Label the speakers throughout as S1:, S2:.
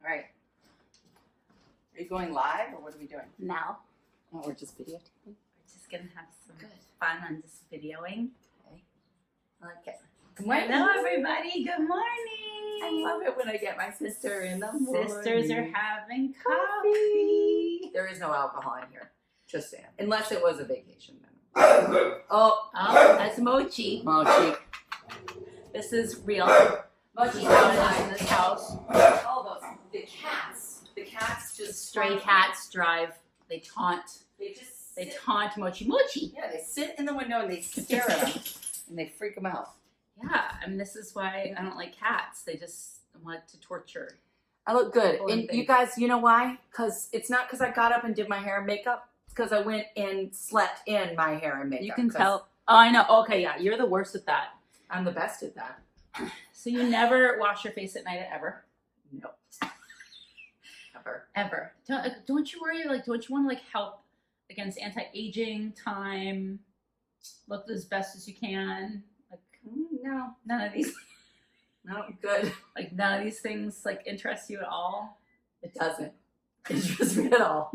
S1: right. Are you going live or what are we doing?
S2: Now.
S1: Oh, we're just videotaping.
S2: We're just going to have some
S1: Good.
S2: fun on just videoing.
S1: Okay. I like it. Good morning.
S2: Hello, everybody. Good morning.
S1: I love it when I get my sister in the morning.
S2: Sisters are having coffee.
S1: There is no alcohol in here. Just saying. Unless it was a vacation. Then.
S2: Oh, that's Mochi.
S1: Mochi.
S2: This is real.
S1: Mochi
S2: Out in this house.
S1: All those. The cats. The cats just
S2: Stray cats drive. They taunt.
S1: They just
S2: They
S1: sit-
S2: taunt Mochi. Mochi.
S1: Yeah, they sit in the window and they stare at them and they freak them out.
S2: Yeah, I mean, this is why I don't like cats. They just want to torture.
S1: I look good.
S2: People
S1: And
S2: and
S1: you
S2: things.
S1: guys, you know why? Because it's not because I got up and did my hair and makeup. It's because I went and slept in my hair and makeup.
S2: You can
S1: 'cause
S2: tell. Oh, I know. Okay, yeah, you're the worst at that.
S1: I'm the best at that.
S2: So you never wash your face at night ever?
S1: No. Ever.
S2: Ever. Don't you worry? Like, don't you want to like help against anti-aging, time, look as best as you can? Like,
S1: No.
S2: none of these,
S1: No. Good.
S2: like none of these things like interest you at all.
S1: It doesn't interest me at all.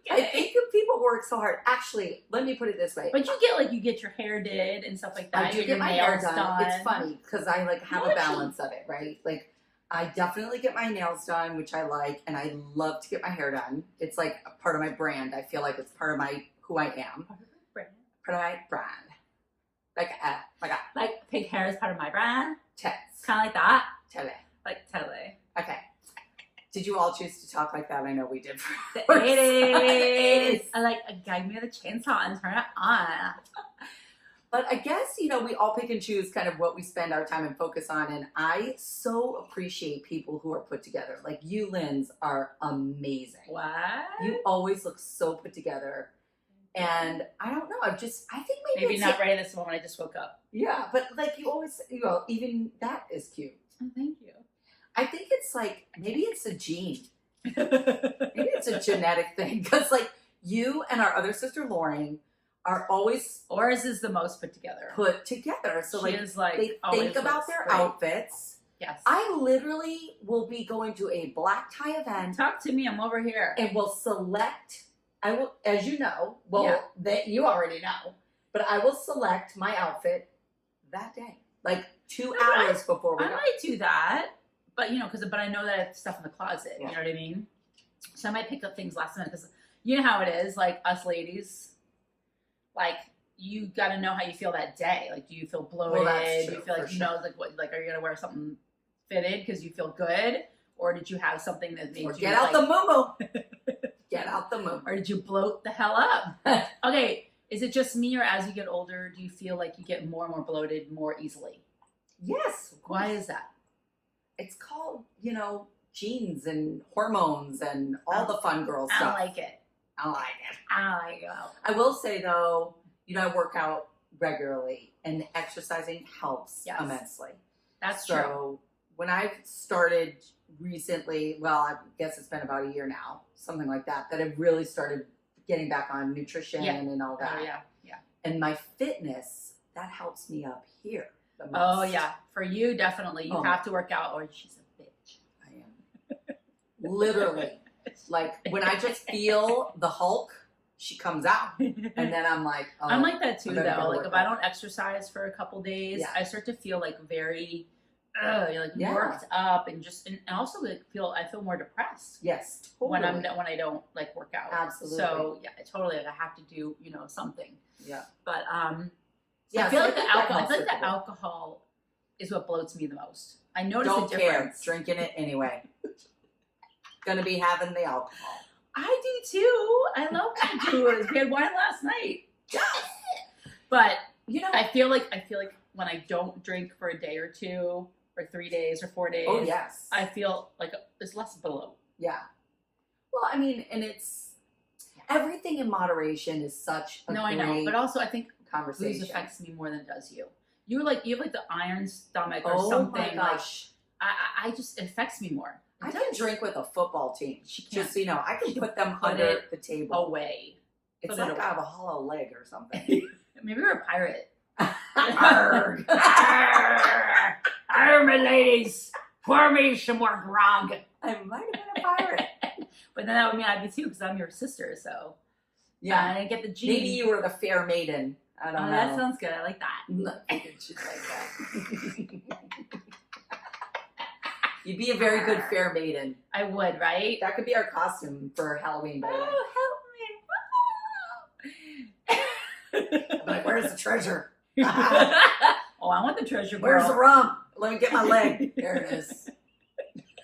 S1: I think that people work so hard. Actually, let me put it this way.
S2: But you get your hair did and stuff like that.
S1: I do
S2: You
S1: get
S2: your
S1: my hair
S2: nails
S1: done. It's funny because I like have a
S2: Mochi.
S1: balance of it, right? Like I definitely get my nails done, which I like, and I love to get my hair done. It's like a part of my brand. I feel like it's part of my who I am, part of my brand. Like
S2: Pink hair is part of my brand.
S1: tits,
S2: Kind of like that.
S1: tele.
S2: Like tele.
S1: Okay. Did you all choose to talk like that? I know we did.
S2: The
S1: For
S2: 80s. I like guide me with a chainsaw and turn it on.
S1: But I guess, we all pick and choose kind of what we spend our time and focus on. And I so appreciate people who are put together. Like you, Linz, are amazing.
S2: What?
S1: You always look so put together. And I don't know. I think maybe
S2: Maybe not ready this moment. I just woke up.
S1: Yeah, but like you always, even that is cute.
S2: Oh, thank you.
S1: I think it's like, maybe it's a gene. Maybe it's a genetic thing. Because like you and our other sister, Lauren, are always
S2: Ours is the most put together.
S1: put together. So
S2: She
S1: like
S2: is like
S1: they
S2: always
S1: think about
S2: looks
S1: their
S2: great.
S1: outfits.
S2: Yes.
S1: I literally will be going to a black tie event
S2: Talk to me. I'm over here.
S1: and will select, I will, as you know, well,
S2: Yeah.
S1: that you already know, but I will select my outfit that day, like 2 hours before we
S2: I
S1: go.
S2: might do that, but but I know that I have stuff in the closet.
S1: Yeah.
S2: You know what I mean? So I might pick up things last minute because you know how it is. Like us ladies, like you got to know how you feel that day. Like, do you feel bloated?
S1: that's
S2: Do
S1: true,
S2: you feel
S1: for
S2: like
S1: sure.
S2: like what? Like, are you gonna wear something fitted because you feel good, or did you have something that made
S1: Or
S2: you
S1: get out
S2: like,
S1: the moo-moo. Get out the moo-moo.
S2: or did you bloat the hell up? Okay, is it just me, or as you get older, do you feel like you get more and more bloated more easily?
S1: Yes. of course.
S2: Why is that?
S1: It's called, genes and hormones and all the fun girl
S2: I
S1: stuff.
S2: don't like it.
S1: I like it.
S2: I don't like it.
S1: I will say though, I work out regularly and exercising helps
S2: Yes.
S1: immensely.
S2: That's
S1: so
S2: true.
S1: when I started recently, well, I guess it's been about a year now, something like that, that I've really started getting back on nutrition
S2: Yeah.
S1: and all that.
S2: Oh yeah.
S1: And my fitness, that helps me up here the most.
S2: Oh yeah. For you, definitely. You
S1: Oh.
S2: have to work out, or she's a bitch.
S1: I am. Literally. Like when I just feel the Hulk, she comes out. And then I'm like, oh,
S2: I'm like that too,
S1: I better
S2: though.
S1: go
S2: Like
S1: work
S2: if I
S1: out.
S2: don't exercise for a couple days,
S1: Yeah.
S2: I start to feel like very,
S1: Yeah.
S2: worked up, and and also I feel more depressed
S1: Yes, totally.
S2: when I don't like work out.
S1: Absolutely.
S2: So yeah, totally. Like, I have to do something.
S1: Yeah.
S2: But
S1: Yeah,
S2: I feel
S1: so
S2: like the
S1: think that
S2: alcohol. I
S1: helps
S2: feel like
S1: with
S2: the
S1: people.
S2: alcohol is what bloats me the most. I notice
S1: Don't
S2: the
S1: care.
S2: difference.
S1: Drinking it anyway. Gonna be having the alcohol.
S2: I do too. I love booze. We had wine last night. But I feel like when I don't drink for a day or two or 3 days or 4 days,
S1: Oh yes.
S2: I feel like there's less bloat.
S1: Yeah. Well, I mean, and it's everything in moderation is such a
S2: No, I
S1: great
S2: know. But also, I think booze
S1: conversation.
S2: affects me more than it does you. You have like the iron stomach or
S1: Oh
S2: something.
S1: my gosh.
S2: Like I just, it affects me more.
S1: I can drink with a football team.
S2: She can't.
S1: Just so you know, I can put them
S2: Put
S1: under
S2: it
S1: the table.
S2: away.
S1: It's
S2: put it
S1: like
S2: away.
S1: I have a hollow leg or something.
S2: Maybe we're a pirate.
S1: Arrgh.
S2: Arr, my ladies. Pour me some more grog.
S1: I might have been a pirate.
S2: But then that would mean I'd be too, because I'm your sister, so.
S1: Yeah.
S2: I get the gene.
S1: Maybe you were the fair maiden. I don't know.
S2: That sounds good. I like that.
S1: No, I think she's like that. You'd be a very good fair maiden.
S2: I would, right?
S1: That could be our costume for Halloween, by the way.
S2: Oh, help me.
S1: I'm like, where's the treasure?
S2: Oh, I want the treasure, girl.
S1: Where's the rum? Let me get my leg. There it is.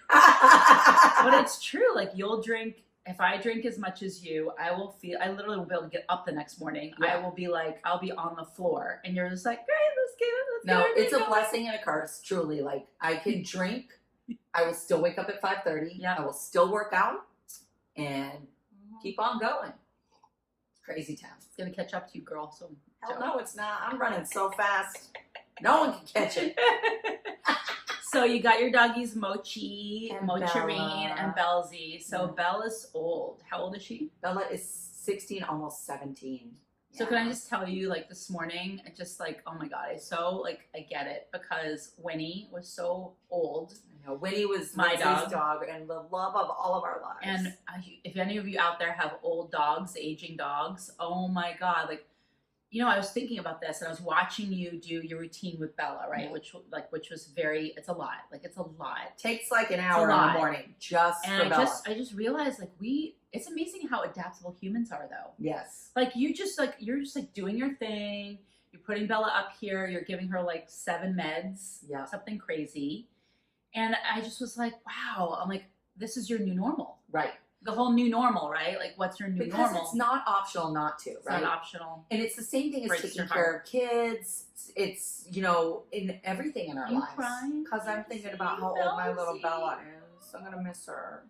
S2: But it's true. Like, you'll drink. If I drink as much as you, I literally will be able to get up the next morning.
S1: Yeah.
S2: I will be like, I'll be on the floor. And you're just like, great, let's get it.
S1: No, it's a blessing and a curse, truly. Like, I can drink. I will still wake up at 5:30.
S2: Yeah.
S1: I will still work out and keep on going. Crazy town.
S2: It's going to catch up to you, girl. So
S1: Hell no, it's not. I'm running so fast. No one can catch it.
S2: So you got your doggies Mochi,
S1: And
S2: Mochirine,
S1: Bella.
S2: and Belzy. So
S1: Yeah.
S2: Bella's old. How old is she?
S1: Bella is 16, almost 17.
S2: So can I just tell you, like, this morning, I just like, oh my God, I get it, because Winnie was so old.
S1: I know. Winnie was
S2: My
S1: Lindsay's dog and the love of all of our lives.
S2: And if any of you out there have old dogs, aging dogs, oh my God, like, you know, I was thinking about this, and I was watching you do your routine with Bella, right?
S1: Yeah.
S2: Which was it's a lot. Like, it's a lot.
S1: Takes like an hour in the morning just
S2: And
S1: for Bella.
S2: I just realized, like, it's amazing how adaptable humans are, though.
S1: Yes.
S2: Like, you're just doing your thing. You're putting Bella up here. You're giving her like 7 meds.
S1: Yeah.
S2: Something crazy. And I just was like, wow. I'm like, this is your new normal.
S1: Right.
S2: The whole new normal, right? Like, what's your new
S1: Because
S2: normal?
S1: it's not optional not to,
S2: It's
S1: right?
S2: not optional.
S1: And it's the same thing as
S2: Breaks
S1: taking
S2: your
S1: care of kids. It's, you know, in everything in our
S2: You
S1: lives.
S2: crying?
S1: Because I'm thinking
S2: Belzy,
S1: about how old my little
S2: Belzy.
S1: Bella is. I'm going to miss her.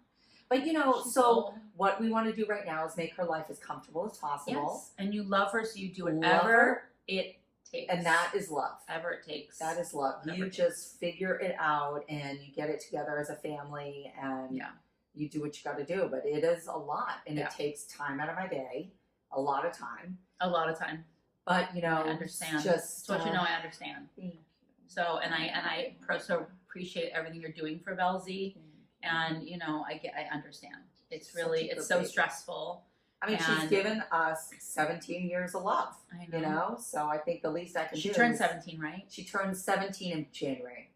S1: But, you know,
S2: She's
S1: so
S2: old.
S1: what we want to do right now is make her life as comfortable as possible.
S2: Yes. And you love her, so you do
S1: Love
S2: whatever
S1: her.
S2: it takes.
S1: And that is love.
S2: Whatever it takes.
S1: That is love.
S2: Whatever
S1: You
S2: it takes.
S1: just figure it out and you get it together as a family and
S2: Yeah.
S1: you do what you got to do. But it is a lot and
S2: Yeah.
S1: it takes time out of my day, a lot of time.
S2: A lot of time.
S1: But, you know,
S2: I understand.
S1: Just
S2: So you know, I understand.
S1: thank you.
S2: So, and I so appreciate everything you're doing for Belzy. And, you know, I understand. It's
S1: Such a
S2: really,
S1: good
S2: it's so
S1: baby.
S2: stressful.
S1: I mean, she's
S2: And-
S1: given us 17 years of love,
S2: I
S1: you know? So I think the least I can
S2: She
S1: do
S2: turned
S1: is-
S2: 17, right?
S1: She turned 17 in January.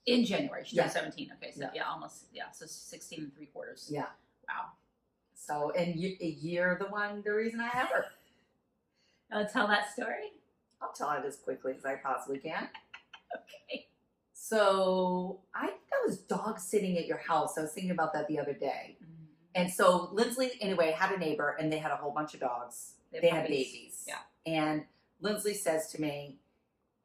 S2: In January. She
S1: Yeah.
S2: turned 17. Okay, so
S1: Yeah.
S2: yeah, almost, yeah. So 16 and 3/4.
S1: Yeah.
S2: Wow.
S1: So, and you're the reason I have her.
S2: Want to tell that story?
S1: I'll tell it as quickly as I possibly can.
S2: Okay.
S1: So I think I was dog sitting at your house. I was thinking about that the other day. And so Lindsley, anyway, had a neighbor and they had a whole bunch of dogs. They had babies.
S2: Yeah.
S1: And Lindsley says to me,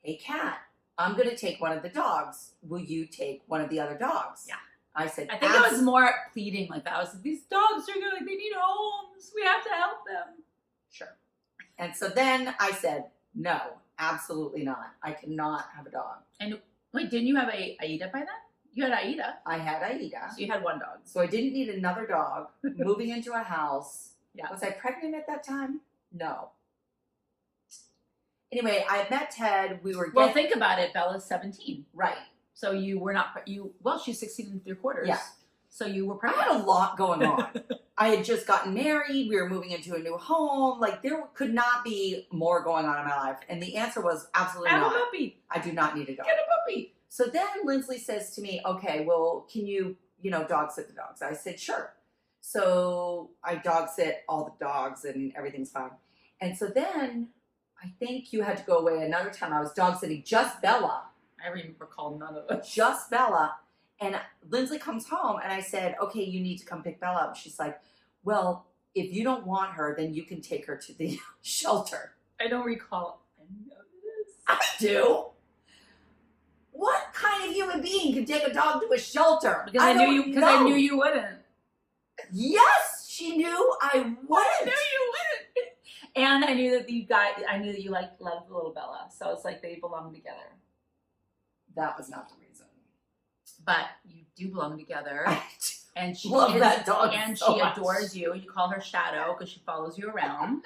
S1: hey, Kat, I'm going to take one of the dogs. Will you take one of the other dogs?
S2: Yeah.
S1: I said,
S2: I think I was more pleading like that. I was like, these dogs are good. Like, they need homes. We have to help them.
S1: Sure. And so then I said, no, absolutely not. I cannot have a dog.
S2: And wait, didn't you have a Aida by then? You had Aida.
S1: I had Aida.
S2: So you had one dog.
S1: So I didn't need another dog. Moving into a house.
S2: Yeah.
S1: Was I pregnant at that time? No. Anyway, I met Ted. We were
S2: Well, think about it. Bella's 17.
S1: right.
S2: So you were not, well, she's 16 and 3/4.
S1: Yeah.
S2: So you were
S1: I
S2: pregnant.
S1: had a lot going on. I had just gotten married. We were moving into a new home. Like, there could not be more going on in my life. And the answer was absolutely
S2: Have a
S1: not.
S2: puppy.
S1: I do not need a dog.
S2: Get a puppy.
S1: So then Lindsley says to me, okay, well, can you, dog sit the dogs? I said, sure. So I dog sit all the dogs and everything's fine. And so then I think you had to go away another time. I was dog sitting just Bella.
S2: I recall none of it.
S1: Just Bella. And Lindsley comes home and I said, okay, you need to come pick Bella up. She's like, well, if you don't want her, then you can take her to the shelter.
S2: I don't recall any of this.
S1: I do. What kind of human being can take a dog to a shelter?
S2: Because I knew you wouldn't.
S1: Yes, she knew I
S2: I
S1: wouldn't.
S2: knew you wouldn't. And I knew that you loved little Bella. So it's like they belong together.
S1: That was not the reason.
S2: But you do belong together.
S1: I
S2: And she
S1: love that dog
S2: and
S1: so
S2: she
S1: much.
S2: adores you. You call her Shadow because she follows you around.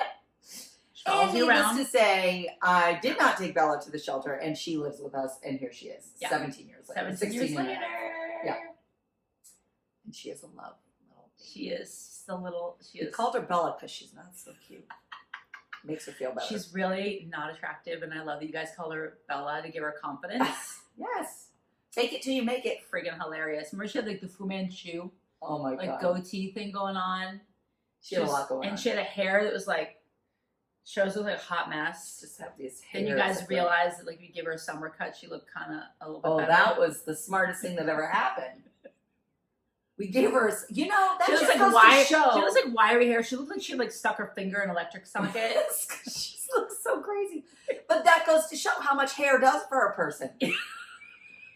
S2: She
S1: And
S2: follows you
S1: needless
S2: around.
S1: to say, I did not take Bella to the shelter, and she lives with us, and here she is,
S2: Yeah.
S1: 17 years later.
S2: 17 years
S1: and a half.
S2: later.
S1: Yeah. And she is a love.
S2: She is the little. She
S1: We
S2: is.
S1: called her Bella because she's not so cute. Makes her feel better.
S2: She's really not attractive, and I love that you guys call her Bella to give her confidence.
S1: Yes. Take it till you make it.
S2: Friggin' hilarious. Remember she had like the Fu Manchu,
S1: Oh my
S2: like
S1: god.
S2: goatee thing going on.
S1: She had a lot going on.
S2: And she had a hair that was like, shows was like a hot mess.
S1: Just have these
S2: Then you
S1: hairs
S2: guys
S1: that
S2: realized that like if you give her a summer cut, she looked kind of a little bit
S1: Oh,
S2: better.
S1: that was the smartest thing that ever happened. We gave her, that
S2: She
S1: just
S2: looks like
S1: goes
S2: wiry.
S1: to show.
S2: She looks like wiry hair. She looked like she like stuck her finger in an electric socket.
S1: She looks so crazy. But that goes to show how much hair does for a person.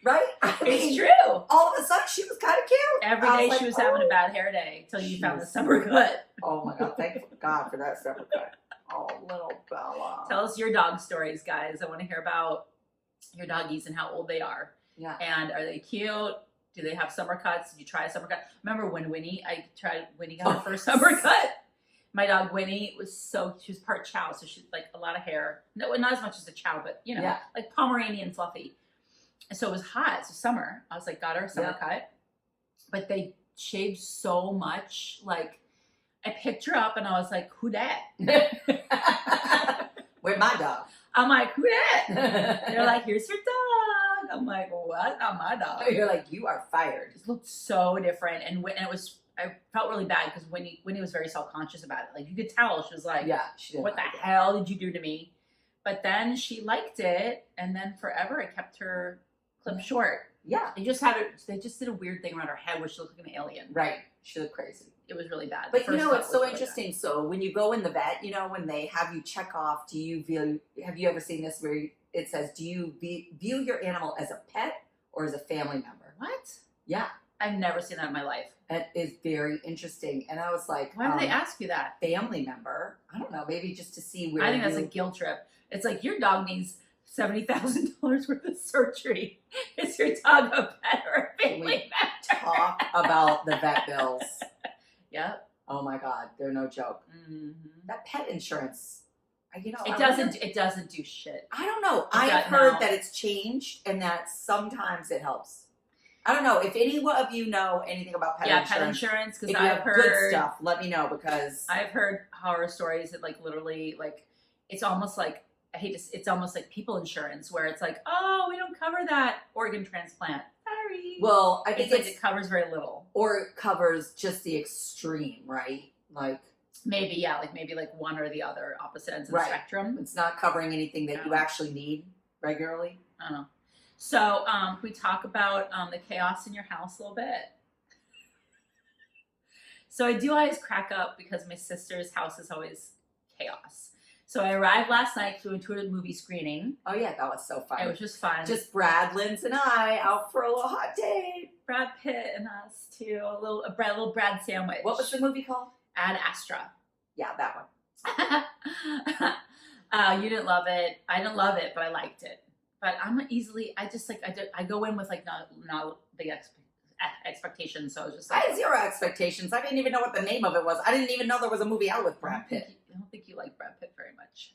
S1: Right? I
S2: It's
S1: mean,
S2: true.
S1: all of a sudden she was kind of cute.
S2: Every
S1: I
S2: day
S1: was
S2: she
S1: like,
S2: was having
S1: oh.
S2: a bad hair day until you
S1: She
S2: found the
S1: was
S2: summer cut.
S1: Oh my god, thank God for that separate cut. Oh, little Bella.
S2: Tell us your dog stories, guys. I want to hear about your doggies and how old they are.
S1: Yeah.
S2: And are they cute? Do they have summer cuts? Did you try a summer cut? Remember when Winnie got her first summer cut? My dog Winnie she was part chow, so she's like a lot of hair. No, not as much as a chow, but
S1: Yeah.
S2: like Pomeranian fluffy. And so it was hot. It's summer. I was like, got her a summer cut. But they shaved so much. Like, I picked her up and I was like, who that?
S1: Where's my dog?
S2: I'm like, who that? They're like, here's your dog. I'm like, what? Not my dog.
S1: You're like, you are fired.
S2: It looked so different. And it was, I felt really bad because Winnie was very self-conscious about it. Like, you could tell she was like,
S1: Yeah, she didn't
S2: what the
S1: like it.
S2: hell did you do to me? But then she liked it. And then forever I kept her clipped short.
S1: Yeah,
S2: They just did a weird thing around her head where she looked like an alien.
S1: right. She looked crazy.
S2: It was really bad.
S1: But
S2: The first cut
S1: it's
S2: was
S1: so
S2: really
S1: interesting. So when you go in the vet, when they have you check off, have you ever seen this where it says, do you view your animal as a pet or as a family member?
S2: bad. What?
S1: Yeah,
S2: I've never seen that in my life.
S1: it is very interesting. And I was like,
S2: Why do they ask you that?
S1: family member? I don't know, maybe just to see where
S2: I think that's
S1: you-
S2: a guilt trip. It's like your dog needs $70,000 worth of surgery. Is your dog a pet or a family member?
S1: talk about the vet bills.
S2: Yep.
S1: Oh my God, they're no joke.
S2: Mm-hmm.
S1: That pet insurance,
S2: It doesn't do shit.
S1: I don't know.
S2: It
S1: I've
S2: does
S1: heard
S2: now.
S1: that it's changed and that sometimes it helps. I don't know if any of you know anything about pet insurance.
S2: Pet insurance,
S1: If
S2: because
S1: you
S2: I've
S1: have good
S2: heard
S1: stuff, let me know because
S2: I've heard horror stories that like literally like it's almost like it's almost like people insurance where it's like, oh, we don't cover that organ transplant. Sorry.
S1: well, I think
S2: it's like it covers very little.
S1: or it covers just the extreme, right? Like
S2: Maybe like one or the other opposite ends of
S1: Right.
S2: the spectrum.
S1: it's not covering anything that you
S2: No.
S1: actually need regularly.
S2: I don't know. So, can we talk about the chaos in your house a little bit? So I do always crack up because my sister's house is always chaos. So I arrived last night to a movie screening.
S1: Oh yeah, that was so fun.
S2: It was just fun.
S1: Just Brad, Linz, and I out for a little hot date.
S2: Brad Pitt and us too. A little Brad sandwich.
S1: What was the movie called?
S2: Ad Astra.
S1: Yeah, that one.
S2: You didn't love it. I didn't love it, but I liked it. But I go in with like not big expectations. So I was just
S1: I
S2: like,
S1: had zero expectations. I didn't even know what the name of it was. I didn't even know there was a movie out with Brad Pitt.
S2: I don't think you like Brad Pitt very much.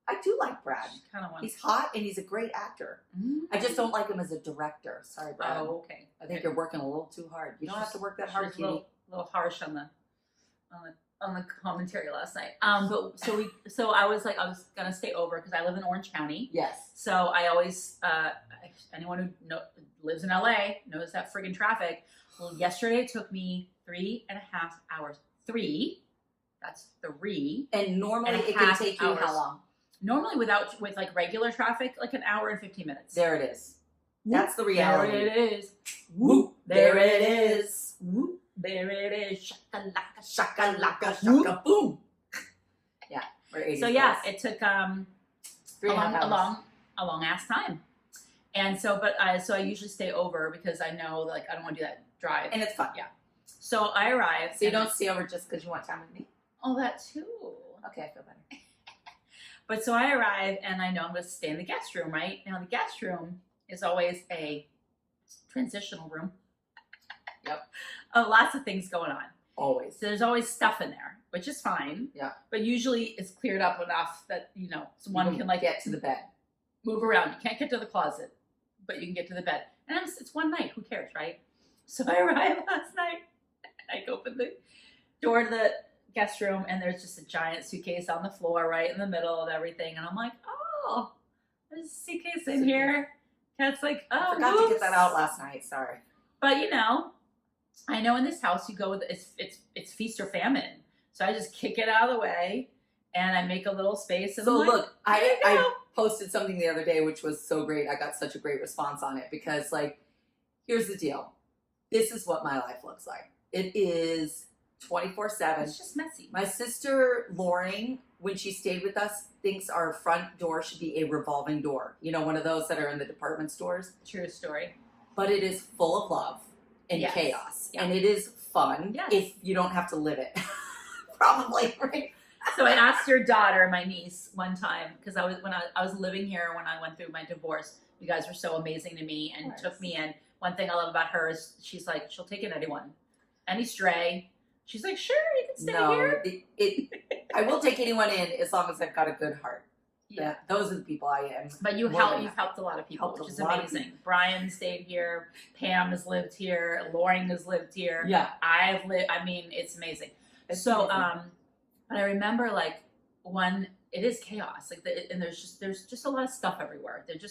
S1: I do like Brad.
S2: Kind of want.
S1: He's hot and he's a great actor. I just don't like him as a director. Sorry, Brad.
S2: Oh, okay.
S1: I think you're working a little too hard. You don't have to work that hard,
S2: She was
S1: Kitty.
S2: a little harsh on the commentary last night. But so I was gonna stay over because I live in Orange County.
S1: Yes.
S2: So I always anyone who lives in LA knows that friggin' traffic. Well, yesterday it took me 3.5 hours. That's 3.
S1: And normally
S2: And a
S1: it can
S2: half
S1: take you
S2: hours.
S1: how long?
S2: Normally with like regular traffic, like an hour and 15 minutes.
S1: There it is.
S2: Whoop,
S1: That's the reality.
S2: There it is.
S1: Whoop. There it is.
S2: Whoop, there it is. Shakalaka,
S1: Shaka-laka,
S2: Whoop.
S1: shaka, boom. Yeah. We're 80s
S2: So yeah,
S1: boys.
S2: it took
S1: 3.5 hours.
S2: a long ass time. And so, so I usually stay over because I know like I don't want to do that drive.
S1: And it's fun.
S2: Yeah. So I arrived.
S1: So you
S2: and-
S1: don't stay over just because you want time with me?
S2: Oh, that too.
S1: Okay, I feel better.
S2: But so I arrive and I know I'm going to stay in the guest room, right? Now the guest room is always a transitional room.
S1: Yep.
S2: Lots of things going on.
S1: Always.
S2: So there's always stuff in there, which is fine.
S1: Yeah.
S2: But usually it's cleared up enough that, someone can like
S1: get to the bed.
S2: move around. You can't get to the closet, but you can get to the bed. And it's one night. Who cares, right? So I arrived last night. I opened the door to the guest room, and there's just a giant suitcase on the floor, right in the middle of everything. And I'm like, oh, there's a suitcase in here. Kat's like, oh,
S1: I forgot to get that out last night. Sorry.
S2: But I know in this house you go with it's feast or famine. So I just kick it out of the way, and I make a little space. And
S1: So
S2: I'm like,
S1: look, I posted something the other day, which was so great. I got such a great response on it because, like, here's the deal. This is what my life looks like. It is 24/7.
S2: it's just messy.
S1: My sister Lauren, when she stayed with us, thinks our front door should be a revolving door. You know, one of those that are in the department stores.
S2: True story.
S1: But it is full of love and
S2: Yes.
S1: chaos.
S2: Yeah.
S1: And it is fun
S2: Yes.
S1: if you don't have to live it. Probably, right?
S2: So I asked your daughter, my niece, one time because I was living here when I went through my divorce. You guys were so amazing to me and took me in. One thing I love about her is she's like she'll take in anyone, any stray. She's like, sure, you can stay here.
S1: I will take anyone in as long as I've got a good heart.
S2: Yeah.
S1: Those are the people I am.
S2: But you've helped a lot of people,
S1: Helped
S2: which is
S1: a lot of
S2: amazing. Brian stayed here. Pam has lived here. Lauren has lived here.
S1: Yeah.
S2: I've lived. I mean, it's amazing.
S1: It's
S2: So,
S1: amazing.
S2: but I remember like when it is chaos, like and there's just a lot of stuff everywhere. It's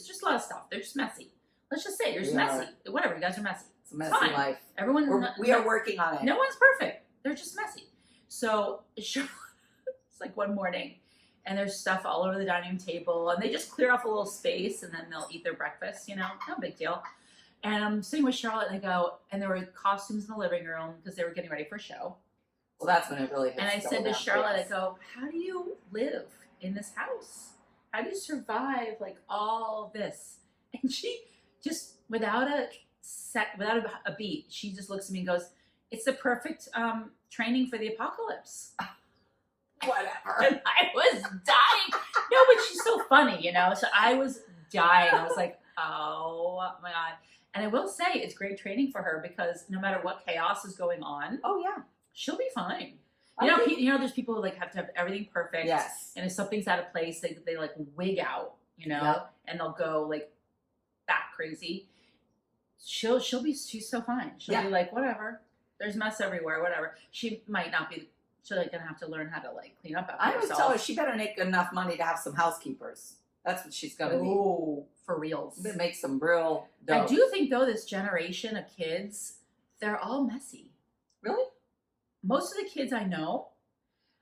S2: just a lot of stuff. They're just messy. Let's just say they're just messy. Whatever, you guys are messy.
S1: It's a messy
S2: fine.
S1: life.
S2: Everyone,
S1: We are working on it.
S2: no one's perfect. They're just messy. So it's like one morning, and there's stuff all over the dining room table, and they just clear off a little space, and then they'll eat their breakfast. No big deal. And I'm sitting with Charlotte, and I go, and there were costumes in the living room because they were getting ready for a show.
S1: Well, that's when it really hits.
S2: And I said to
S1: down,
S2: Charlotte,
S1: yes.
S2: I go, how do you live in this house? How do you survive like all this? And she just without a beat, she just looks at me and goes, it's the perfect training for the apocalypse.
S1: Whatever.
S2: And I was dying. No, but she's so funny, So I was dying. I was like, oh my God. And I will say it's great training for her because no matter what chaos is going on,
S1: Oh yeah.
S2: she'll be fine.
S1: I think-
S2: There's people who like have to have everything perfect.
S1: Yes.
S2: And if something's out of place, they like wig out,
S1: Yep.
S2: and they'll go like that crazy. She's so fine. She'll be like, whatever. There's mess everywhere, whatever. She might not be. She's like gonna have to learn how to like clean up after
S1: I always
S2: herself.
S1: tell her she better make enough money to have some housekeepers. That's what she's gonna need.
S2: Oh, for reals.
S1: To make some real dough.
S2: I do think though this generation of kids, they're all messy.
S1: Really?
S2: Most of the kids I know,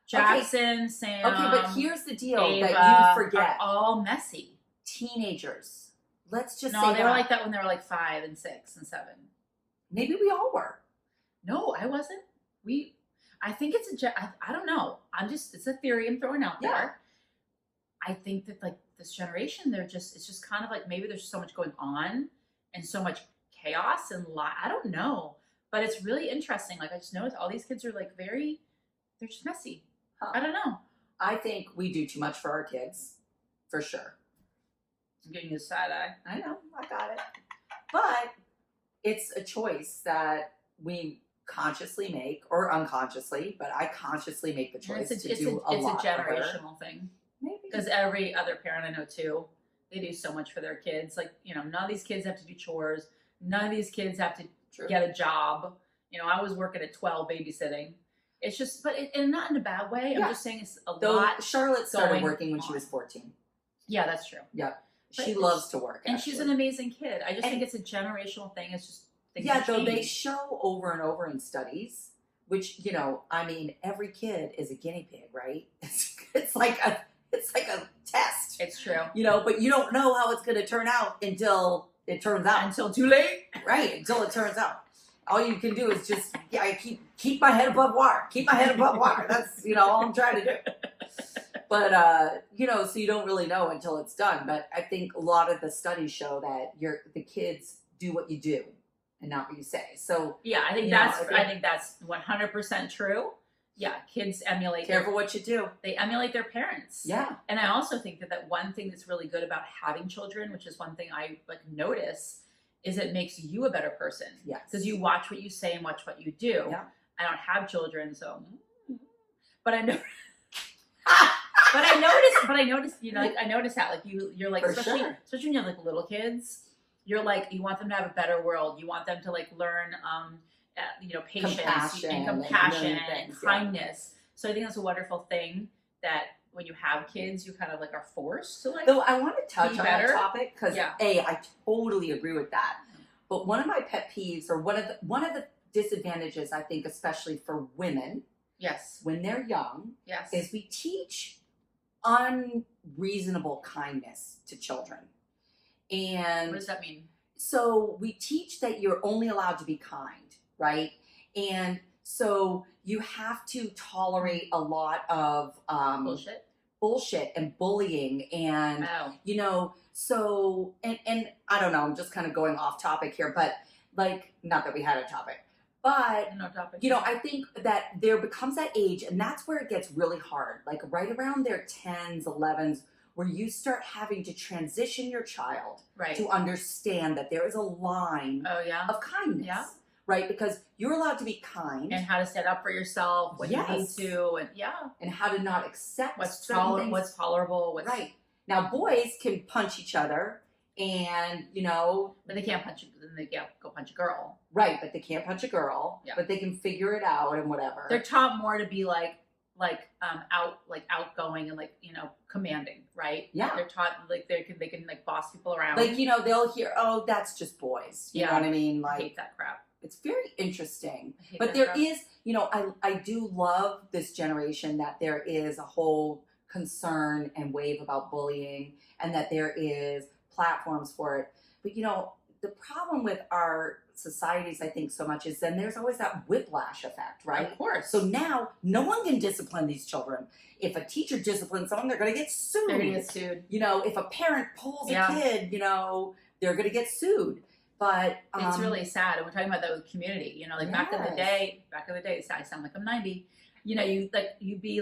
S2: Jackson, Sam.
S1: Okay, but here's the deal
S2: Ava,
S1: that you forget.
S2: are all messy.
S1: Teenagers. Let's just say
S2: No, they
S1: that.
S2: were like that when they were like 5 and 6 and 7.
S1: Maybe we all were.
S2: No, I wasn't. I think I don't know. It's a theory I'm throwing out
S1: Yeah.
S2: there. I think that like this generation, it's just kind of like maybe there's so much going on and so much chaos and I don't know. But it's really interesting. Like I just noticed all these kids are like they're just messy.
S1: Huh.
S2: I don't know.
S1: I think we do too much for our kids, for sure.
S2: I'm giving you a side eye.
S1: I know, I got it. But it's a choice that we consciously make, or unconsciously, but I consciously make the choice to do a lot
S2: It's a
S1: for her.
S2: generational thing.
S1: Maybe.
S2: Because every other parent I know too, they do so much for their kids. Like, none of these kids have to do chores. None of these kids have to
S1: True.
S2: get a job. I was working at 12 babysitting. It's just, and not in a bad way.
S1: Yeah.
S2: I'm just saying it's a
S1: Though
S2: lot.
S1: Charlotte started
S2: going
S1: working when she
S2: on.
S1: was 14.
S2: Yeah, that's true.
S1: Yeah.
S2: But
S1: She
S2: it's-
S1: loves to work.
S2: And she's an
S1: actually.
S2: amazing kid. I just
S1: And-
S2: think it's a generational thing. It's just things
S1: Yeah,
S2: have
S1: though they
S2: changed.
S1: show over and over in studies, which every kid is a guinea pig, right? It's like a test,
S2: It's true.
S1: but you don't know how it's going to turn out until it turns out,
S2: Until too late.
S1: right? Until it turns out. All you can do is just keep my head above water. Keep my head above water. That's all I'm trying to do. But so you don't really know until it's done. But I think a lot of the studies show that the kids do what you do and not what you say. So
S2: Yeah, I think I think that's 100% true. Yeah, kids emulate.
S1: careful what you do.
S2: They emulate their parents.
S1: Yeah.
S2: And I also think that one thing that's really good about having children, which is one thing I notice, is it makes you a better person.
S1: Yes.
S2: Because you watch what you say and watch what you do.
S1: Yeah.
S2: I don't have children, so. But I know. But I noticed, I noticed that you're like,
S1: For
S2: especially
S1: sure.
S2: when you have like little kids, you're like, you want them to have a better world. You want them to like learn, patience
S1: Compassion
S2: and
S1: and
S2: compassion
S1: million
S2: and
S1: things, yeah.
S2: kindness. So I think that's a wonderful thing that when you have kids, you kind of like are forced to like.
S1: Though I want to touch
S2: be
S1: on
S2: better.
S1: that topic because
S2: Yeah.
S1: I totally agree with that. But one of my pet peeves, or one of the disadvantages, I think, especially for women
S2: Yes.
S1: when they're young,
S2: Yes.
S1: is we teach unreasonable kindness to children. And
S2: What does that mean?
S1: so we teach that you're only allowed to be kind, right? And so you have to tolerate a lot of bullshit and bullying and so and I don't know, I'm just kind of going off topic here, but like, not that we had a topic, but
S2: no topic.
S1: I think that there becomes that age, and that's where it gets really hard, like right around their 10s, 11s, where you start having to transition your child
S2: right.
S1: to understand that there is a line of kindness.
S2: Yeah.
S1: Right? Because you're allowed to be kind.
S2: And how to stand up for yourself when you need to, and
S1: how to not accept
S2: what's
S1: things.
S2: What's tolerable.
S1: Right. Now, boys can punch each other and,
S2: But they can't punch, then they can't go punch a girl.
S1: Right, but they can't punch a girl.
S2: Yeah.
S1: But they can figure it out and whatever.
S2: They're taught more to be outgoing and commanding, right?
S1: Yeah.
S2: They're taught they can boss people around.
S1: Like, they'll hear, oh, that's just boys. You know what I mean? Like,
S2: I hate that crap.
S1: It's very interesting. But there is, I do love this generation that there is a whole concern and wave about bullying and that there is platforms for it. But, the problem with our societies, I think, so much is then there's always that whiplash effect, right?
S2: Of course.
S1: So now no one can discipline these children. If a teacher disciplines someone, they're going to get sued.
S2: They're going to get sued.
S1: If a parent pulls a kid, they're going to get sued. But
S2: it's really sad, and we're talking about that with community. Back in the day, I sound like I'm 90. You'd be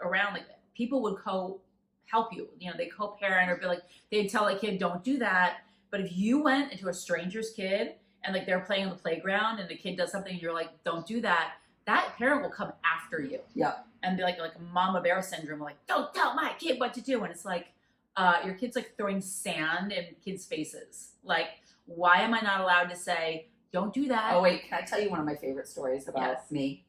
S2: around, people would help you. They co-parent or be like, they'd tell a kid, don't do that. But if you went into a stranger's kid and they're playing on the playground and the kid does something and you're like, don't do that, that parent will come after you.
S1: Yeah.
S2: And be like mama bear syndrome, like, don't tell my kid what to do. And it's like, your kid's throwing sand in kids' faces. Like, why am I not allowed to say, don't do that?
S1: Oh, wait, can I tell you one of my favorite stories about me?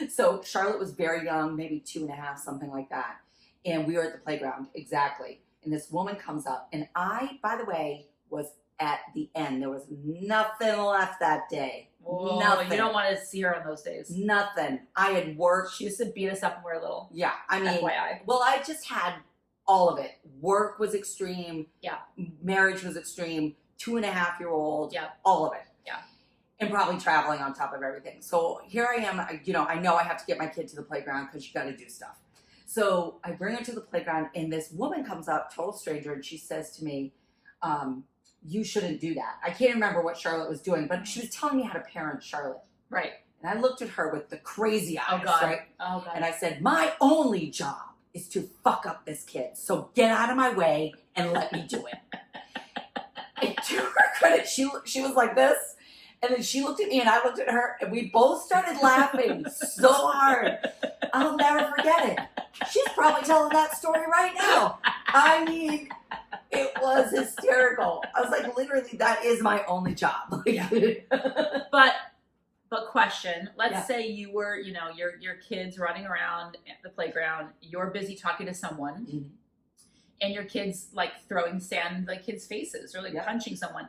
S1: So Charlotte was very young, maybe 2.5, something like that. And we were at the playground, exactly. And this woman comes up. And I, by the way, was at the end. There was nothing left that day.
S2: Whoa,
S1: nothing.
S2: You don't want to see her on those days.
S1: Nothing. I had worked.
S2: She used to beat us up when we were little.
S1: Yeah, I mean,
S2: FYI.
S1: Well, I just had all of it. Work was extreme.
S2: Yeah.
S1: Marriage was extreme. 2.5-year-old.
S2: Yeah.
S1: All of it.
S2: Yeah.
S1: And probably traveling on top of everything. So here I am, I know I have to get my kid to the playground because you got to do stuff. So I bring her to the playground and this woman comes up, total stranger, and she says to me, you shouldn't do that. I can't remember what Charlotte was doing, but she was telling me how to parent Charlotte.
S2: Right.
S1: And I looked at her with the crazy eyes, right?
S2: Oh, God.
S1: And I said, my only job is to fuck up this kid. So get out of my way and let me do it. And to her credit, she was like this. And then she looked at me and I looked at her and we both started laughing so hard. I'll never forget it. She's probably telling that story right now. I mean, it was hysterical. I was like, literally, that is my only job.
S2: But question, let's say you were, your kid's running around at the playground, you're busy talking to someone,
S1: mm-hmm.
S2: and your kid's throwing sand in kids' faces or punching someone.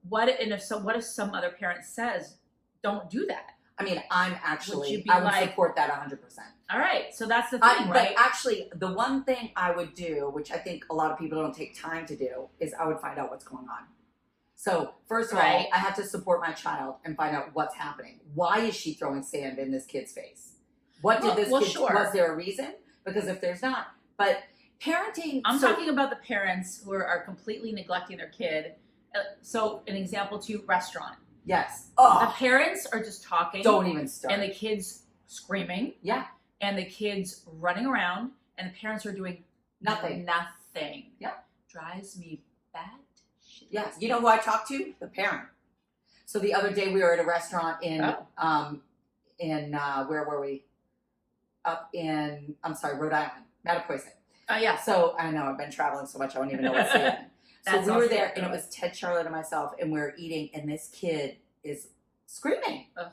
S2: What if some other parent says, don't do that?
S1: I mean, I would support that 100%.
S2: All right, so that's the thing, right?
S1: But actually, the one thing I would do, which I think a lot of people don't take time to do, is I would find out what's going on. So first of all, I have to support my child and find out what's happening. Why is she throwing sand in this kid's face? What did this kid? Sure. Was there a reason? Because if there's not, but parenting.
S2: I'm talking about the parents who are completely neglecting their kid. So an example to restaurant.
S1: Yes.
S2: The parents are just talking.
S1: Don't even start.
S2: And the kids screaming.
S1: Yeah.
S2: And the kids running around, and the parents are doing
S1: nothing.
S2: Nothing.
S1: Yeah.
S2: Drives me bad.
S1: Yes. You know who I talked to? The parent. So the other day we were at a restaurant in where were we? Up in Rhode Island, Mattapoisett.
S2: Oh yeah.
S1: So I know I've been traveling so much I don't even know what's saying. So
S2: That's
S1: we were
S2: also
S1: there,
S2: good.
S1: and it was Ted, Charlotte, and myself, and we were eating, and this kid is screaming.
S2: Ugh.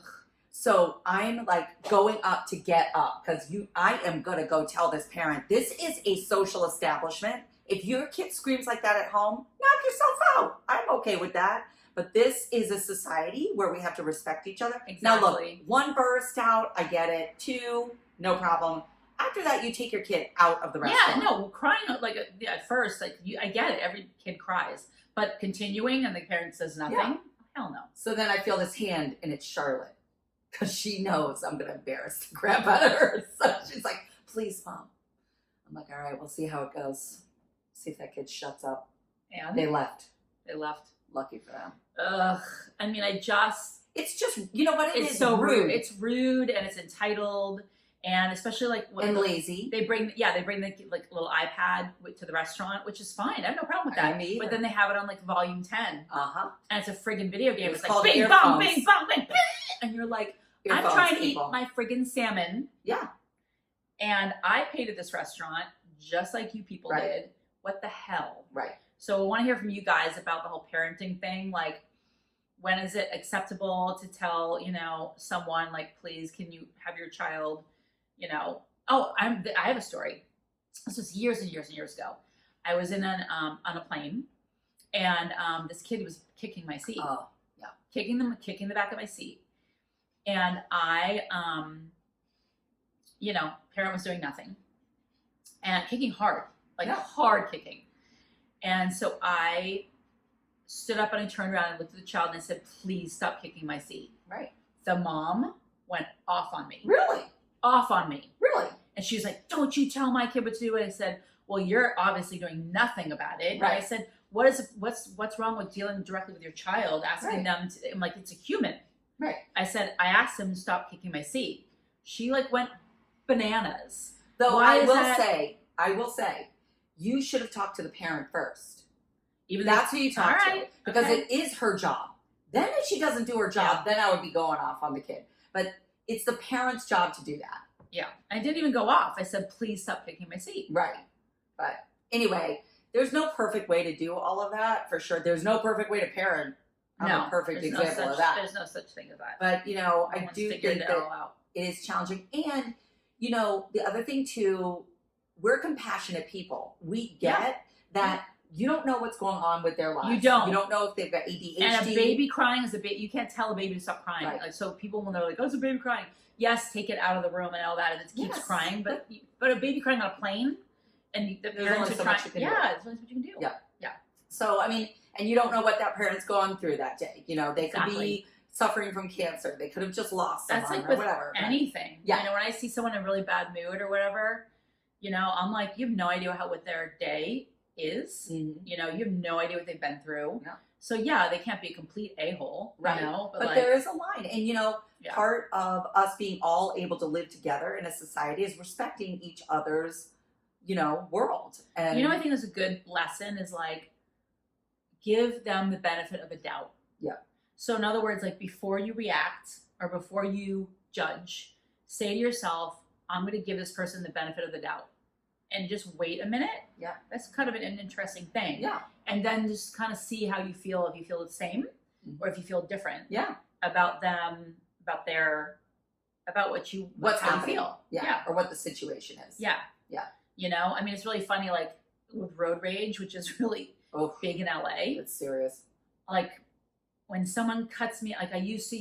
S1: So I'm like going up to get up because I am gonna go tell this parent this is a social establishment. If your kid screams like that at home, knock yourself out. I'm okay with that. But this is a society where we have to respect each other. Now look,
S2: Exactly.
S1: 1 burst out, I get it. 2, no problem. After that, you take your kid out of the restaurant.
S2: Yeah, no, crying like at first, like I get it. Every kid cries, but continuing and the parent says nothing.
S1: Yeah.
S2: Hell no.
S1: So then I feel this hand, and it's Charlotte. Because she knows I'm going to embarrass the crap out of her. So she's like, please, Mom. I'm like, all right, we'll see how it goes. See if that kid shuts up.
S2: And
S1: They left.
S2: they left.
S1: Lucky for them.
S2: Ugh. I mean, it's
S1: Just, you know what?
S2: it's
S1: is
S2: so
S1: rude.
S2: rude. It's rude and it's entitled, and especially like when
S1: And lazy.
S2: they bring the like little iPad to the restaurant, which is fine. I have no problem with that.
S1: Me
S2: But
S1: either.
S2: then they have it on like volume 10,
S1: Uh-huh.
S2: and it's a friggin' video game.
S1: It's
S2: It's like
S1: called
S2: bing bong,
S1: earphones.
S2: bing bong, bing, bing, and you're like, I'm
S1: Earphones,
S2: trying to
S1: people.
S2: eat my friggin' salmon.
S1: Yeah.
S2: And I paid at this restaurant just like you people
S1: Right.
S2: did. What the hell?
S1: Right.
S2: So I want to hear from you guys about the whole parenting thing. Like, when is it acceptable to tell, someone like, please, can you have your child, Oh, I have a story. This was years and years and years ago. I was on a plane, and this kid was kicking my seat.
S1: Oh, yeah.
S2: Kicking the back of my seat. And I, parent was doing nothing and kicking hard, like
S1: Yeah.
S2: hard kicking. And so I stood up and I turned around and looked at the child and I said, please stop kicking my seat.
S1: Right.
S2: The mom went off on me.
S1: Really?
S2: Off on me.
S1: Really?
S2: And she was like, don't you tell my kid what to do. And I said, well, you're obviously doing nothing about it.
S1: Right.
S2: And I said, what's wrong with dealing directly with your child, asking
S1: Right.
S2: them to, I'm like, it's a human.
S1: Right.
S2: I said, I asked him to stop kicking my seat. She like went bananas.
S1: Though
S2: Why
S1: I
S2: is
S1: will say, you should have talked to the parent first.
S2: Even
S1: That's who you talk
S2: All
S1: to.
S2: right,
S1: Because
S2: okay.
S1: it is her job. Then if she doesn't do her job, then I would be going off on the kid. But it's the parent's job to do that.
S2: Yeah. I didn't even go off. I said, please stop kicking my seat.
S1: Right. But anyway, there's no perfect way to do all of that, for sure. There's no perfect way to parent. I'm
S2: No,
S1: a perfect
S2: there's
S1: example
S2: no
S1: of that.
S2: There's no such thing as that.
S1: But, I
S2: Everyone's
S1: do
S2: figured
S1: think
S2: it
S1: that
S2: all out.
S1: it is challenging. And, the other thing too, we're compassionate people. We get that you don't know what's going on with their lives.
S2: You don't.
S1: You don't know if they've got ADHD.
S2: And a baby crying is a baby. You can't tell a baby to stop crying.
S1: Right.
S2: Like, so people will know, like, oh, it's a baby crying. Yes, take it out of the room and all that, if it keeps
S1: Yes,
S2: crying. But a baby crying on a plane, and the
S1: There's
S2: parents
S1: only
S2: are
S1: so
S2: trying.
S1: much you can do.
S2: Yeah, there's only so much you can do.
S1: Yeah. So, and you don't know what that parent's gone through that day. They could be
S2: Exactly.
S1: suffering from cancer. They could have just lost someone
S2: That's like
S1: or
S2: with
S1: whatever. but-
S2: anything.
S1: Yeah.
S2: When I see someone in a really bad mood or whatever, I'm like, you have no idea what their day is.
S1: Mhm.
S2: You have no idea what they've been through.
S1: Yeah.
S2: So yeah, they can't be a complete a-hole.
S1: Right.
S2: But
S1: But
S2: like,
S1: there is a line. And,
S2: Yeah.
S1: part of us being all able to live together in a society is respecting each other's, world. And
S2: I think that's a good lesson is like, give them the benefit of a doubt.
S1: Yeah.
S2: So in other words, like before you react or before you judge, say to yourself, I'm going to give this person the benefit of the doubt and just wait a minute.
S1: Yeah.
S2: That's kind of an interesting thing.
S1: Yeah.
S2: And then just kind of see how you feel, if you feel the same or if you feel different
S1: Yeah.
S2: about them, about what you,
S1: What's
S2: how you
S1: happening.
S2: feel.
S1: Yeah. Or what the situation is.
S2: Yeah.
S1: Yeah.
S2: It's really funny, like with road rage, which is really
S1: Oh,
S2: big in LA.
S1: it's serious.
S2: Like when someone cuts me, like I used to,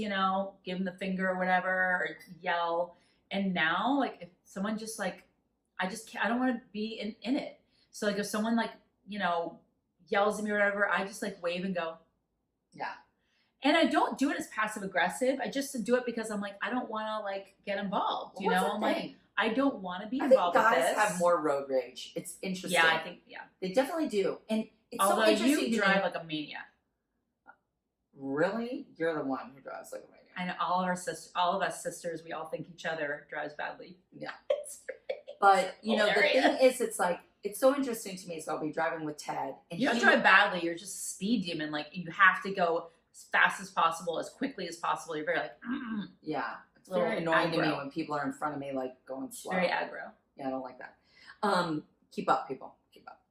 S2: give them the finger or whatever, or yell. And now, like if someone just like, I just can't, I don't want to be in it. So like if someone like, yells at me or whatever, I just like wave and go.
S1: Yeah.
S2: And I don't do it as passive aggressive. I just do it because I'm like, I don't want to like get involved.
S1: What's the
S2: I'm like,
S1: thing?
S2: I don't want to be
S1: I think
S2: involved with
S1: guys
S2: this.
S1: have more road rage. It's interesting.
S2: Yeah, I think, yeah.
S1: They definitely do. And it's
S2: Although
S1: so interesting
S2: you
S1: to me.
S2: drive like a maniac.
S1: Really? You're the one who drives like a maniac.
S2: I know all of us sisters, we all think each other drives badly.
S1: Yeah.
S2: It's
S1: But, the
S2: hilarious.
S1: thing is, it's like, it's so interesting to me. So I'll be driving with Ted. And
S2: You don't
S1: he-
S2: drive badly. You're just a speed demon. Like you have to go as fast as possible, as quickly as possible. You're very like,
S1: Yeah. It's
S2: Little
S1: very annoying to me
S2: aggro.
S1: when people are in front of me, like going slow.
S2: very aggro.
S1: Yeah, I don't like that. Keep up, people. Keep up.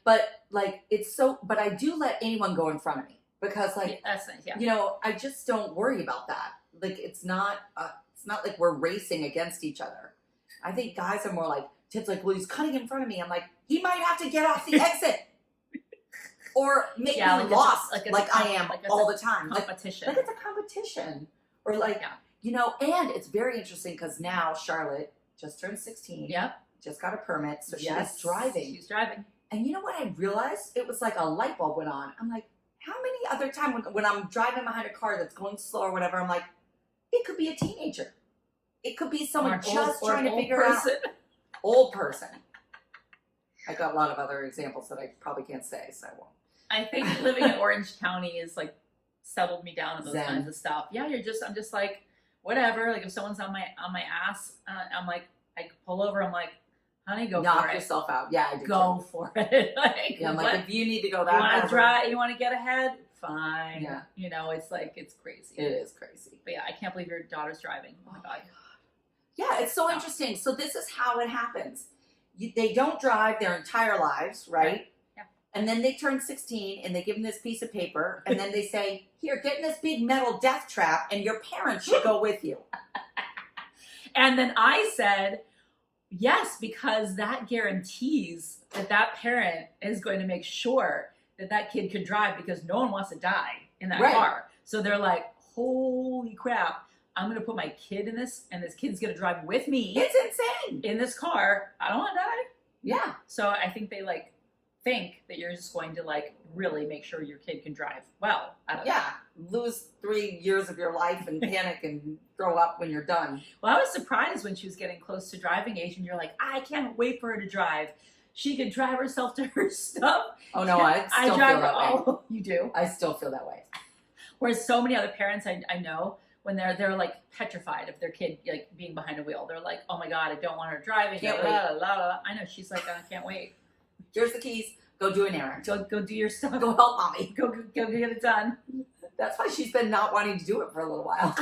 S1: But like it's so. But I do let anyone go in front of me because like
S2: That's nice. Yeah.
S1: you know I just don't worry about that. Like it's not like we're racing against each other. I think guys are more like Ted's like, well, he's cutting in front of me. I'm like, he might have to get off the exit. Or make me lost like I am all the time.
S2: Competition.
S1: Like it's a competition. Or like, you know, and it's very interesting because now Charlotte just turned 16.
S2: Yep.
S1: Just got a permit. So she's driving.
S2: She's driving.
S1: And you know what I realized? It was like a light bulb went on. I'm like, how many other times when I'm driving behind a car that's going slow or whatever, I'm like, it could be a teenager. It could be someone trying to figure out. Old person. I got a lot of other examples that I probably can't say, so I won't.
S2: I think living in Orange County is like settled me down on those
S1: Zen.
S2: kinds of stuff. Yeah, I'm just like, whatever. Like if someone's on my ass, I'm like, I pull over. I'm like, honey, go
S1: Knock
S2: for it.
S1: yourself out. Yeah, I do.
S2: Go for it. Like,
S1: yeah, I'm like, if you need to go that
S2: you want
S1: far,
S2: to drive, you want to get ahead, fine.
S1: Yeah.
S2: You know, it's like it's crazy.
S1: It is crazy.
S2: But yeah, I can't believe your daughter's driving. Oh my god.
S1: Yeah, it's so interesting. So this is how it happens. They don't drive their entire lives, right?
S2: Yeah.
S1: And then they turn 16 and they give them this piece of paper and then they say, here, get in this big metal death trap and your parents should go with you.
S2: And then I said, yes, because that guarantees that that parent is going to make sure that that kid can drive because no one wants to die in that car. So they're like, holy crap. I'm going to put my kid in this, and this kid's going to drive with me.
S1: It's insane.
S2: In this car. I don't want to die.
S1: Yeah.
S2: So I think they like think that you're just going to like really make sure your kid can drive well.
S1: Lose 3 years of your life and panic and throw up when you're done.
S2: Well, I was surprised when she was getting close to driving age, and you're like, I can't wait for her to drive. She could drive herself to her stuff.
S1: Oh no, I still feel that way.
S2: You do?
S1: I still feel that way.
S2: Whereas so many other parents I know, when they're like petrified of their kid like being behind a wheel. They're like, oh my god, I don't want her driving.
S1: Can't wait.
S2: I know. She's like, I can't wait.
S1: Here's the keys. Go do an errand.
S2: Go do your stuff.
S1: Go help mommy.
S2: Go get it done.
S1: That's why she's been not wanting to do it for a little while.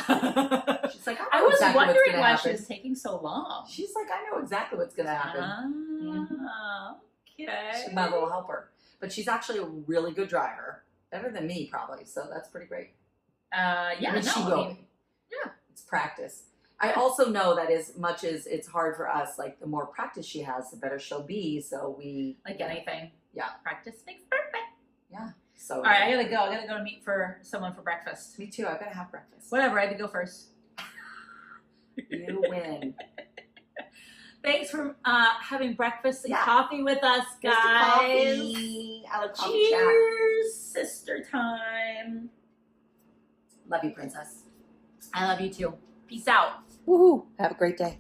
S1: She's like,
S2: I was wondering why she was taking so long.
S1: She's like, I know exactly what's going to happen.
S2: Okay.
S1: She's my little helper. But she's actually a really good driver. Better than me, probably. So that's pretty great. She will be.
S2: Yeah.
S1: It's practice. I also know that as much as it's hard for us, like the more practice she has, the better she'll be. So we
S2: like anything.
S1: Yeah.
S2: Practice makes perfect.
S1: Yeah. So
S2: all right, I gotta go. I gotta go to meet for someone for breakfast.
S1: Me too. I gotta have breakfast.
S2: Whatever. I had to go first.
S1: You win.
S2: Thanks for having breakfast and coffee with us, guys.
S1: Coffee. I love coffee.
S2: Cheers, sister time.
S1: Love you, princess.
S2: I love you too. Peace out.
S1: Woohoo. Have a great day.